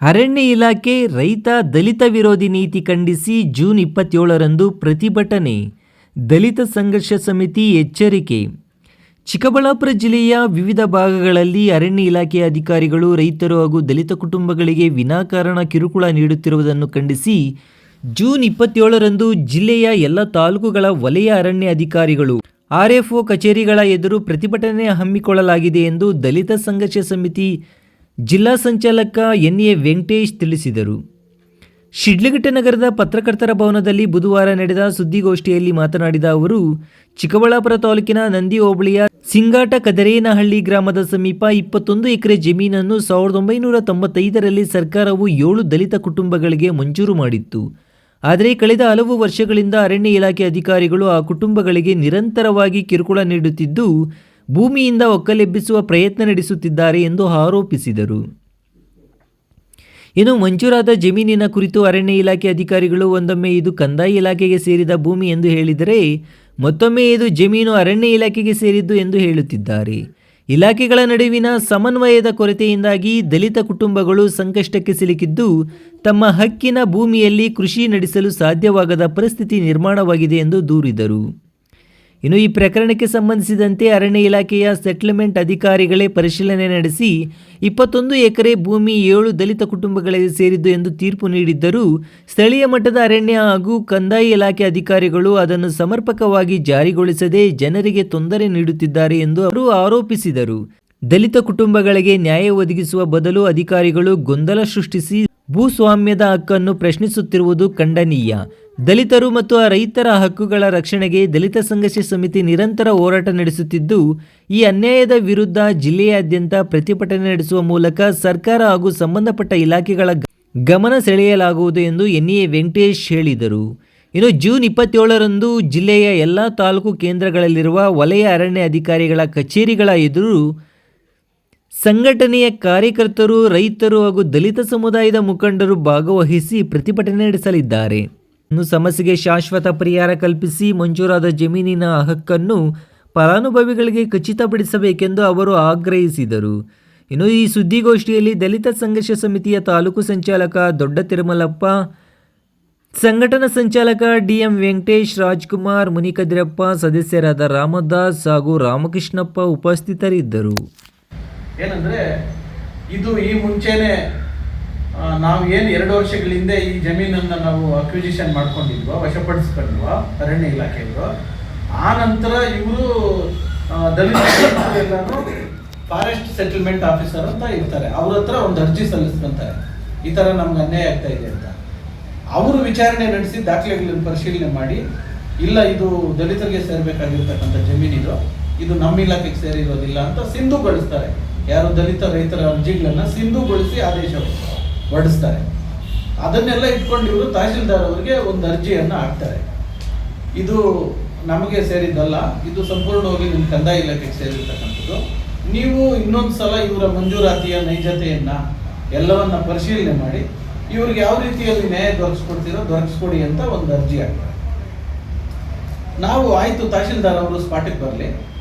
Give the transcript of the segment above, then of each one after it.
ಅರಣ್ಯ ಇಲಾಖೆ ರೈತ ದಲಿತ ವಿರೋಧಿ ನೀತಿ ಖಂಡಿಸಿ ಜೂನ್ 27ರಂದು ಪ್ರತಿಭಟನೆ. ದಲಿತ ಸಂಘರ್ಷ ಸಮಿತಿ ಎಚ್ಚರಿಕೆ. ಚಿಕ್ಕಬಳ್ಳಾಪುರ ಜಿಲ್ಲೆಯ ವಿವಿಧ ಭಾಗಗಳಲ್ಲಿ ಅರಣ್ಯ ಇಲಾಖೆಯ ಅಧಿಕಾರಿಗಳು ರೈತರು ಹಾಗೂ ದಲಿತ ಕುಟುಂಬಗಳಿಗೆ ವಿನಾಕಾರಣ ಕಿರುಕುಳ ನೀಡುತ್ತಿರುವುದನ್ನು ಖಂಡಿಸಿ ಜೂನ್ 27ರಂದು ಜಿಲ್ಲೆಯ ಎಲ್ಲ ತಾಲೂಕುಗಳ ವಲಯ ಅರಣ್ಯ ಅಧಿಕಾರಿಗಳು ಆರ್ಎಫ್ಒ ಕಚೇರಿಗಳ ಎದುರು ಪ್ರತಿಭಟನೆ ಹಮ್ಮಿಕೊಳ್ಳಲಾಗಿದೆ ಎಂದು ದಲಿತ ಸಂಘರ್ಷ ಸಮಿತಿ ಜಿಲ್ಲಾ ಸಂಚಾಲಕ ಎನ್.ಎ. ವೆಂಕಟೇಶ್ ತಿಳಿಸಿದರು. ಶಿಡ್ಲಘಟ್ಟ ನಗರದ ಪತ್ರಕರ್ತರ ಭವನದಲ್ಲಿ ಬುಧವಾರ ನಡೆದ ಸುದ್ದಿಗೋಷ್ಠಿಯಲ್ಲಿ ಮಾತನಾಡಿದ ಅವರು, ಚಿಕ್ಕಬಳ್ಳಾಪುರ ತಾಲೂಕಿನ ನಂದಿ ಹೋಬಳಿಯ ಸಿಂಗಾಟ ಕದರೇನಹಳ್ಳಿ ಗ್ರಾಮದ ಸಮೀಪ 21 ಎಕರೆ ಜಮೀನನ್ನು 1995ರಲ್ಲಿ ಸರ್ಕಾರವು 7 ದಲಿತ ಕುಟುಂಬಗಳಿಗೆ ಮಂಜೂರು ಮಾಡಿತ್ತು. ಆದರೆ ಕಳೆದ ಹಲವು ವರ್ಷಗಳಿಂದ ಅರಣ್ಯ ಇಲಾಖೆ ಅಧಿಕಾರಿಗಳು ಆ ಕುಟುಂಬಗಳಿಗೆ ನಿರಂತರವಾಗಿ ಕಿರುಕುಳ ನೀಡುತ್ತಿದ್ದು ಭೂಮಿಯಿಂದ ಒಕ್ಕಲೆಬ್ಬಿಸುವ ಪ್ರಯತ್ನ ನಡೆಸುತ್ತಿದ್ದಾರೆ ಎಂದು ಆರೋಪಿಸಿದರು. ಇನ್ನು ಮಂಜೂರಾದ ಜಮೀನಿನ ಕುರಿತು ಅರಣ್ಯ ಇಲಾಖೆ ಅಧಿಕಾರಿಗಳು ಒಂದೊಮ್ಮೆ ಇದು ಕಂದಾಯ ಇಲಾಖೆಗೆ ಸೇರಿದ ಭೂಮಿ ಎಂದು ಹೇಳಿದರೆ, ಮತ್ತೊಮ್ಮೆ ಇದು ಜಮೀನು ಅರಣ್ಯ ಇಲಾಖೆಗೆ ಸೇರಿದ್ದು ಎಂದು ಹೇಳುತ್ತಿದ್ದಾರೆ. ಇಲಾಖೆಗಳ ನಡುವಿನ ಸಮನ್ವಯದ ಕೊರತೆಯಿಂದಾಗಿ ದಲಿತ ಕುಟುಂಬಗಳು ಸಂಕಷ್ಟಕ್ಕೆ ಸಿಲುಕಿದ್ದು ತಮ್ಮ ಹಕ್ಕಿನ ಭೂಮಿಯಲ್ಲಿ ಕೃಷಿ ನಡೆಸಲು ಸಾಧ್ಯವಾಗದ ಪರಿಸ್ಥಿತಿ ನಿರ್ಮಾಣವಾಗಿದೆ ಎಂದು ದೂರಿದರು. ಇನ್ನು ಈ ಪ್ರಕರಣಕ್ಕೆ ಸಂಬಂಧಿಸಿದಂತೆ ಅರಣ್ಯ ಇಲಾಖೆಯ ಸೆಟ್ಲ್ಮೆಂಟ್ ಅಧಿಕಾರಿಗಳೇ ಪರಿಶೀಲನೆ ನಡೆಸಿ 21 ಎಕರೆ ಭೂಮಿ 7 ದಲಿತ ಕುಟುಂಬಗಳಿಗೆ ಸೇರಿದ್ದು ಎಂದು ತೀರ್ಪು ನೀಡಿದ್ದರೂ ಸ್ಥಳೀಯ ಮಟ್ಟದ ಅರಣ್ಯ ಹಾಗೂ ಕಂದಾಯ ಇಲಾಖೆ ಅಧಿಕಾರಿಗಳು ಅದನ್ನು ಸಮರ್ಪಕವಾಗಿ ಜಾರಿಗೊಳಿಸದೆ ಜನರಿಗೆ ತೊಂದರೆ ನೀಡುತ್ತಿದ್ದಾರೆ ಎಂದು ಅವರು ಆರೋಪಿಸಿದರು. ದಲಿತ ಕುಟುಂಬಗಳಿಗೆ ನ್ಯಾಯ ಒದಗಿಸುವ ಬದಲು ಅಧಿಕಾರಿಗಳು ಗೊಂದಲ ಸೃಷ್ಟಿಸಿ ಭೂಸ್ವಾಮ್ಯದ ಹಕ್ಕನ್ನು ಪ್ರಶ್ನಿಸುತ್ತಿರುವುದು ಖಂಡನೀಯ. ದಲಿತರು ಮತ್ತು ರೈತರ ಹಕ್ಕುಗಳ ರಕ್ಷಣೆಗೆ ದಲಿತ ಸಂಘರ್ಷ ಸಮಿತಿ ನಿರಂತರ ಹೋರಾಟ ನಡೆಸುತ್ತಿದ್ದು, ಈ ಅನ್ಯಾಯದ ವಿರುದ್ಧ ಜಿಲ್ಲೆಯಾದ್ಯಂತ ಪ್ರತಿಭಟನೆ ನಡೆಸುವ ಮೂಲಕ ಸರ್ಕಾರ ಹಾಗೂ ಸಂಬಂಧಪಟ್ಟ ಇಲಾಖೆಗಳ ಗಮನ ಸೆಳೆಯಲಾಗುವುದು ಎಂದು ಎನ್.ಎ. ವೆಂಕಟೇಶ್ ಹೇಳಿದರು. ಇನ್ನು ಜೂನ್ 27ರಂದು ಜಿಲ್ಲೆಯ ಎಲ್ಲ ತಾಲೂಕು ಕೇಂದ್ರಗಳಲ್ಲಿರುವ ವಲಯ ಅರಣ್ಯ ಅಧಿಕಾರಿಗಳ ಕಚೇರಿಗಳ ಎದುರು ಸಂಘಟನೆಯ ಕಾರ್ಯಕರ್ತರು, ರೈತರು ಹಾಗೂ ದಲಿತ ಸಮುದಾಯದ ಮುಖಂಡರು ಭಾಗವಹಿಸಿ ಪ್ರತಿಭಟನೆ ನಡೆಸಲಿದ್ದಾರೆ. ಇನ್ನು ಸಮಸ್ಯೆಗೆ ಶಾಶ್ವತ ಪರಿಹಾರ ಕಲ್ಪಿಸಿ ಮಂಜೂರಾದ ಜಮೀನಿನ ಹಕ್ಕನ್ನು ಫಲಾನುಭವಿಗಳಿಗೆ ಖಚಿತಪಡಿಸಬೇಕೆಂದು ಅವರು ಆಗ್ರಹಿಸಿದರು. ಇನ್ನು ಈ ಸುದ್ದಿಗೋಷ್ಠಿಯಲ್ಲಿ ದಲಿತ ಸಂಘರ್ಷ ಸಮಿತಿಯ ತಾಲೂಕು ಸಂಚಾಲಕ ದೊಡ್ಡ ತಿರುಮಲಪ್ಪ, ಸಂಘಟನಾ ಸಂಚಾಲಕ ಡಿ.ಎಂ. ವೆಂಕಟೇಶ್, ರಾಜ್ಕುಮಾರ್, ಮುನಿಕದಿರಪ್ಪ, ಸದಸ್ಯರಾದ ರಾಮದಾಸ್ ಹಾಗೂ ರಾಮಕೃಷ್ಣಪ್ಪ ಉಪಸ್ಥಿತರಿದ್ದರು. ಏನಂದರೆ ಇದು ಈ ಮುಂಚೆನೆ ನಾವು ಏನು 2 ವರ್ಷಗಳ ಹಿಂದೆ ಈ ಜಮೀನನ್ನು ನಾವು ಅಕ್ವಿಸಿಷನ್ ಮಾಡ್ಕೊಂಡಿದ್ವೋ, ವಶಪಡಿಸ್ಕೊಂಡ್ವೋ ಅರಣ್ಯ ಇಲಾಖೆಯವರು, ಆ ನಂತರ ಇವರು ದಲಿತ ಎಲ್ಲರೂ ಫಾರೆಸ್ಟ್ ಸೆಟಲ್ಮೆಂಟ್ ಆಫೀಸರ್ ಅಂತ ಇರ್ತಾರೆ, ಅವ್ರ ಹತ್ರ ಒಂದು ಅರ್ಜಿ ಸಲ್ಲಿಸ್ಕೊಂತಾರೆ, ಈ ಥರ ನಮ್ಗೆ ಅನ್ಯಾಯ ಆಗ್ತಾ ಇದೆ ಅಂತ. ಅವರು ವಿಚಾರಣೆ ನಡೆಸಿ ದಾಖಲೆಗಳನ್ನು ಪರಿಶೀಲನೆ ಮಾಡಿ, ಇಲ್ಲ ಇದು ದಲಿತರಿಗೆ ಸೇರಬೇಕಾಗಿರ್ತಕ್ಕಂಥ ಜಮೀನಿದು, ಇದು ನಮ್ಮ ಇಲಾಖೆಗೆ ಸೇರಿರೋದಿಲ್ಲ ಅಂತ ಸಿಂಧುಗೊಳಿಸ್ತಾರೆ. ಯಾರು ದಲಿತ ರೈತರ ಅರ್ಜಿಗಳನ್ನು ಸಿಂಧುಗೊಳಿಸಿ ಆದೇಶ ಹೊರಡಿಸ್ತಾರೆ. ಅದನ್ನೆಲ್ಲ ಇಟ್ಕೊಂಡು ಇವರು ತಹಶೀಲ್ದಾರ್ ಅವರಿಗೆ ಒಂದು ಅರ್ಜಿಯನ್ನು ಹಾಕ್ತಾರೆ. ಇದು ನಮಗೆ ಸೇರಿದ್ದಲ್ಲ, ಇದು ಸಂಪೂರ್ಣವಾಗಿ ನಿಮ್ಮ ಕಂದಾಯ ಇಲಾಖೆಗೆ ಸೇರಿರ್ತಕ್ಕಂಥದ್ದು. ನೀವು ಇನ್ನೊಂದು ಸಲ ಇವರ ಮಂಜೂರಾತಿಯ ನೈಜತೆಯನ್ನು ಎಲ್ಲವನ್ನ ಪರಿಶೀಲನೆ ಮಾಡಿ ಇವ್ರಿಗೆ ಯಾವ ರೀತಿಯಲ್ಲಿ ನ್ಯಾಯ ದೊರಕಿಸ್ಕೊಡಿ ಅಂತ ಒಂದು ಅರ್ಜಿ ಹಾಕ್ತಾರೆ. ನಾವು ಆಯಿತು, ತಹಶೀಲ್ದಾರ್ ಅವರು ಸ್ಪಾಟಿಗೆ ಬರಲಿ,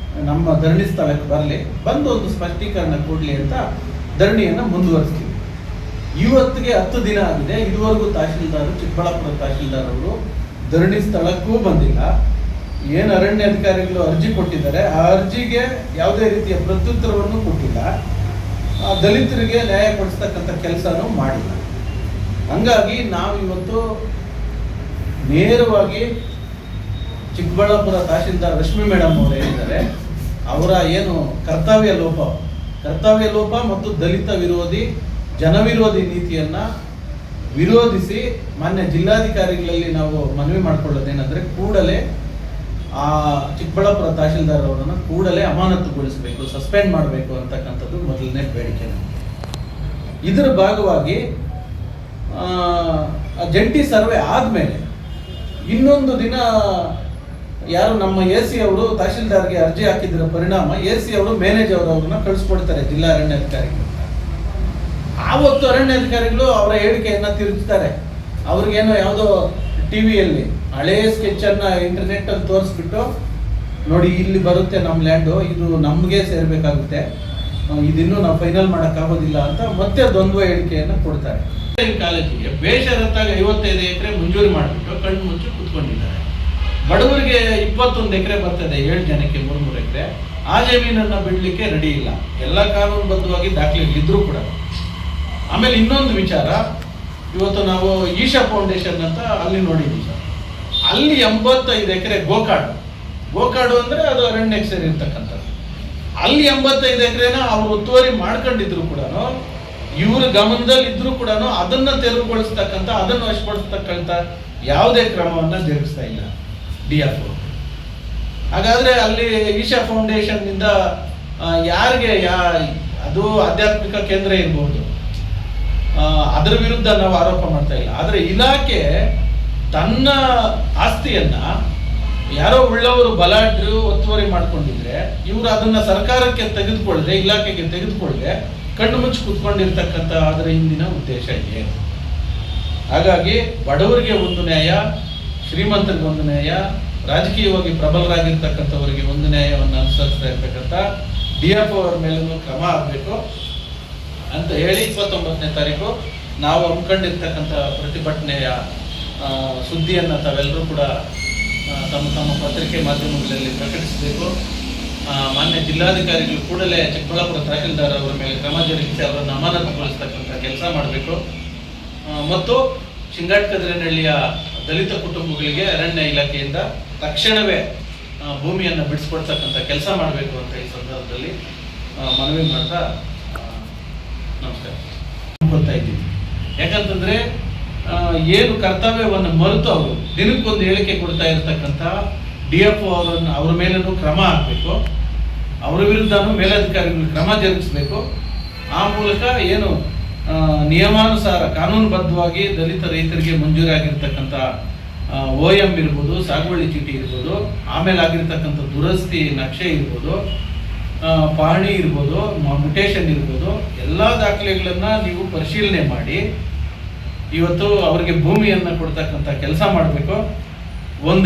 ನಮ್ಮ ಧರಣಿ ಸ್ಥಳಕ್ಕೆ ಬರಲಿ, ಬಂದು ಒಂದು ಸ್ಪಷ್ಟೀಕರಣ ಕೊಡಲಿ ಅಂತ ಧರಣಿಯನ್ನು ಮುಂದುವರಿಸ್ತೀವಿ. ಇವತ್ತಿಗೆ 10 ದಿನ ಆಗಿದೆ, ಇದುವರೆಗೂ ತಹಶೀಲ್ದಾರ್, ಚಿಕ್ಕಬಳ್ಳಾಪುರ ತಹಶೀಲ್ದಾರ್ ಅವರು ಧರಣಿ ಸ್ಥಳಕ್ಕೂ ಬಂದಿಲ್ಲ. ಏನು ಅರಣ್ಯ ಅಧಿಕಾರಿಗಳು ಅರ್ಜಿ ಕೊಟ್ಟಿದ್ದಾರೆ, ಆ ಅರ್ಜಿಗೆ ಯಾವುದೇ ರೀತಿಯ ಪ್ರತ್ಯುತ್ತರವನ್ನು ಕೊಟ್ಟಿಲ್ಲ, ದಲಿತರಿಗೆ ನ್ಯಾಯ ಕೊಡಿಸ್ತಕ್ಕಂಥ ಕೆಲಸನೂ ಮಾಡಿಲ್ಲ. ಹಂಗಾಗಿ ನಾವು ಇವತ್ತು ನೇರವಾಗಿ ಚಿಕ್ಕಬಳ್ಳಾಪುರ ತಹಶೀಲ್ದಾರ್ ರಶ್ಮಿ ಮೇಡಮ್ ಅವರು ಏನಿದ್ದಾರೆ, ಅವರ ಏನು ಕರ್ತವ್ಯ ಲೋಪ ಮತ್ತು ದಲಿತ ವಿರೋಧಿ ಜನವಿರೋಧಿ ನೀತಿಯನ್ನು ವಿರೋಧಿಸಿ ಮಾನ್ಯ ಜಿಲ್ಲಾಧಿಕಾರಿಗಳಲ್ಲಿ ನಾವು ಮನವಿ ಮಾಡಿಕೊಳ್ಳೋದೇನೆಂದರೆ, ಕೂಡಲೇ ಆ ಚಿಕ್ಕಬಳ್ಳಾಪುರ ತಹಶೀಲ್ದಾರ್ ಅವರನ್ನು ಕೂಡಲೇ ಅಮಾನತುಗೊಳಿಸಬೇಕು, ಸಸ್ಪೆಂಡ್ ಮಾಡಬೇಕು ಅಂತಕ್ಕಂಥದ್ದು ಮೊದಲನೇ ಬೇಡಿಕೆ. ಇದರ ಭಾಗವಾಗಿ ಜಂಟಿ ಸರ್ವೆ ಆದಮೇಲೆ ಇನ್ನೊಂದು ದಿನ ಯಾರು ನಮ್ಮ AC ಅವರು ತಹಶೀಲ್ದಾರ್ಗೆ ಅರ್ಜಿ ಹಾಕಿದ್ರ ಪರಿಣಾಮ AC ಅವರು ಮ್ಯಾನೇಜರ್ ಅವ್ರನ್ನ ಕಳಿಸ್ಕೊಡ್ತಾರೆ ಜಿಲ್ಲಾ ಅರಣ್ಯಾಧಿಕಾರಿಗಳು. ಆವತ್ತು ಅರಣ್ಯಾಧಿಕಾರಿಗಳು ಅವರ ಹೇಳಿಕೆಯನ್ನು ತಿರುಗಿಸ್ತಾರೆ. ಅವ್ರಿಗೇನೋ ಯಾವುದೋ ಟಿವಿಯಲ್ಲಿ ಹಳೆಯ ಸ್ಕೆಚನ್ನು ಇಂಟರ್ನೆಟ್ಟಲ್ಲಿ ತೋರಿಸ್ಬಿಟ್ಟು, ನೋಡಿ ಇಲ್ಲಿ ಬರುತ್ತೆ ನಮ್ಮ ಲ್ಯಾಂಡು, ಇದು ನಮಗೆ ಸೇರಬೇಕಾಗುತ್ತೆ, ಇದಿನ್ನೂ ನಾವು ಫೈನಲ್ ಮಾಡೋಕ್ಕಾಗೋದಿಲ್ಲ ಅಂತ ಮತ್ತೆ ದ್ವಂದ್ವ ಹೇಳಿಕೆಯನ್ನು ಕೊಡ್ತಾರೆ. ಕಾಲೇಜಿಗೆ ಬೇಷರತ್ತಾಗಿ 55 ಎಕರೆ ಮಂಜೂರಿ ಮಾಡಿಬಿಟ್ಟು ಕಣ್ಣು ಮುಚ್ಚಿ ಕೂತ್ಕೊಂಡಿದ್ದಾರೆ. ಬಡವರಿಗೆ 21 ಎಕರೆ ಬರ್ತದೆ, 7 ಜನಕ್ಕೆ 3 ಎಕರೆ. ಆ ಜಮೀನನ್ನು ಬಿಡಲಿಕ್ಕೆ ರೆಡಿ ಇಲ್ಲ, ಎಲ್ಲ ಕಾನೂನುಬದ್ಧವಾಗಿ ದಾಖಲೆಗಳಿದ್ರೂ ಕೂಡ. ಆಮೇಲೆ ಇನ್ನೊಂದು ವಿಚಾರ, ಇವತ್ತು ನಾವು ಈಶಾ ಫೌಂಡೇಶನ್ ಅಂತ ಅಲ್ಲಿ ನೋಡಿದ್ವಿ ಸರ್, ಅಲ್ಲಿ 85 ಎಕರೆ ಗೋಕಾಡು ಅಂದರೆ ಅದು ಅರಣ್ಯಕ್ಕೆ ಸೇರಿರ್ತಕ್ಕಂಥದ್ದು. ಅಲ್ಲಿ 85 ಎಕರೆನ ಅವರು ಒತ್ತುವರಿ ಮಾಡ್ಕೊಂಡಿದ್ರು ಕೂಡ, ಇವ್ರ ಗಮನದಲ್ಲಿ ಇದ್ರೂ ಕೂಡ ಅದನ್ನ ತೆರವುಗೊಳಿಸ್ತಕ್ಕಂಥ, ಅದನ್ನು ವಶಪಡಿಸ್ತಕ್ಕಂಥ ಯಾವುದೇ ಕ್ರಮವನ್ನು ಜರುಗಿಸ್ತಾ ಇಲ್ಲ DF. ಹಾಗಾದ್ರೆ ಅಲ್ಲಿ ಈಶಾ ಫೌಂಡೇಶನ್ ನಿಂದ ಯಾರಿಗೆ ಅದು ಆಧ್ಯಾತ್ಮಿಕ ಕೇಂದ್ರ ಇರಬಹುದು, ಅದರ ವಿರುದ್ಧ ನಾವು ಆರೋಪ ಮಾಡ್ತಾ ಇಲ್ಲ. ಆದರೆ ಇಲಾಖೆ ತನ್ನ ಆಸ್ತಿಯನ್ನ ಯಾರೋ ಉಳ್ಳವರು ಬಲಾಢ್ಯರು ಒತ್ತುವರಿ ಮಾಡ್ಕೊಂಡಿದ್ರೆ, ಇವರು ಅದನ್ನ ಸರ್ಕಾರಕ್ಕೆ ತೆಗೆದುಕೊಳ್ಳದೆ, ಇಲಾಖೆಗೆ ತೆಗೆದುಕೊಳ್ಳದೆ ಕಣ್ಣು ಮುಚ್ಚಿ ಕೂತ್ಕೊಂಡಿರ್ತಕ್ಕಂಥ ಅದರ ಹಿಂದಿನ ಉದ್ದೇಶ ಇದೆ. ಹಾಗಾಗಿ ಬಡವರಿಗೆ ಒಂದು ನ್ಯಾಯ, ಶ್ರೀಮಂತರಿಗೆ ಒಂದು ನ್ಯಾಯ, ರಾಜಕೀಯವಾಗಿ ಪ್ರಬಲರಾಗಿರ್ತಕ್ಕಂಥವರಿಗೆ ಒಂದು ನ್ಯಾಯವನ್ನು ಅನುಸರಿಸ್ತಾ ಇರ್ತಕ್ಕಂಥ DF ಅವರ ಮೇಲೂ ಕ್ರಮ ಆಗಬೇಕು ಅಂತ ಹೇಳಿ 29ನೇ ತಾರೀಕು ನಾವು ಹಮ್ಮಿಕೊಂಡಿರ್ತಕ್ಕಂಥ ಪ್ರತಿಭಟನೆಯ ಸುದ್ದಿಯನ್ನು ತಾವೆಲ್ಲರೂ ಕೂಡ ತಮ್ಮ ತಮ್ಮ ಪತ್ರಿಕೆ ಮಾಧ್ಯಮಗಳಲ್ಲಿ ಪ್ರಕಟಿಸಬೇಕು. ಮಾನ್ಯ ಜಿಲ್ಲಾಧಿಕಾರಿಗಳು ಕೂಡಲೇ ಚಿಕ್ಕಬಳ್ಳಾಪುರ ತಹಶೀಲ್ದಾರ್ ಅವರ ಮೇಲೆ ಕ್ರಮ ಜರುಗಿಸಿ ಅವರನ್ನು ಅಮಾನತುಗೊಳಿಸ್ತಕ್ಕಂಥ ಕೆಲಸ ಮಾಡಬೇಕು. ಮತ್ತು ಶಿಂಗಾಟ್ಕದ್ರನಹಳ್ಳಿಯ ದಲಿತ ಕುಟುಂಬಗಳಿಗೆ ಅರಣ್ಯ ಇಲಾಖೆಯಿಂದ ತಕ್ಷಣವೇ ಭೂಮಿಯನ್ನು ಬಿಡಿಸ್ಕೊಡ್ತಕ್ಕಂಥ ಕೆಲಸ ಮಾಡಬೇಕು ಅಂತ ಈ ಸಂದರ್ಭದಲ್ಲಿ ಮನವಿ ಮಾಡ್ತಾ ನಮಸ್ಕಾರ ಕೊಡ್ತಾ ಇದ್ದೀವಿ. ಯಾಕಂತಂದ್ರೆ ಏನು ಕರ್ತವ್ಯವನ್ನು ಮರೆತು ಅವರು ದಿನಕ್ಕೊಂದು ಹೇಳಿಕೆ ಕೊಡ್ತಾ ಇರತಕ್ಕಂಥ DF ಅವರನ್ನು, ಅವರ ಮೇಲೂ ಕ್ರಮ ಆಗಬೇಕು, ಅವರ ವಿರುದ್ಧನೂ ಮೇಲಧಿಕಾರಿಗಳು ಕ್ರಮ ಜರುಗಿಸಬೇಕು. ಆ ಮೂಲಕ ಏನು ನಿಯಮಾನುಸಾರ ಕಾನೂನುಬದ್ಧವಾಗಿ ದಲಿತ ರೈತರಿಗೆ ಮಂಜೂರಿ ಆಗಿರ್ತಕ್ಕಂಥ OM ಇರ್ಬೋದು, ಸಾಗುವಳಿ ಚೀಟಿ ಇರ್ಬೋದು, ಆಮೇಲೆ ಆಗಿರ್ತಕ್ಕಂಥ ದುರಸ್ತಿ ನಕ್ಷೆ ಇರ್ಬೋದು, ಪಹಣಿ ಇರ್ಬೋದು, ಮ್ಯುಟೇಷನ್ ಇರ್ಬೋದು, ಎಲ್ಲ ದಾಖಲೆಗಳನ್ನು ನೀವು ಪರಿಶೀಲನೆ ಮಾಡಿ ಇವತ್ತು ಅವರಿಗೆ ಭೂಮಿಯನ್ನು ಕೊಡ್ತಕ್ಕಂಥ ಕೆಲಸ ಮಾಡಬೇಕು. ಒಂದು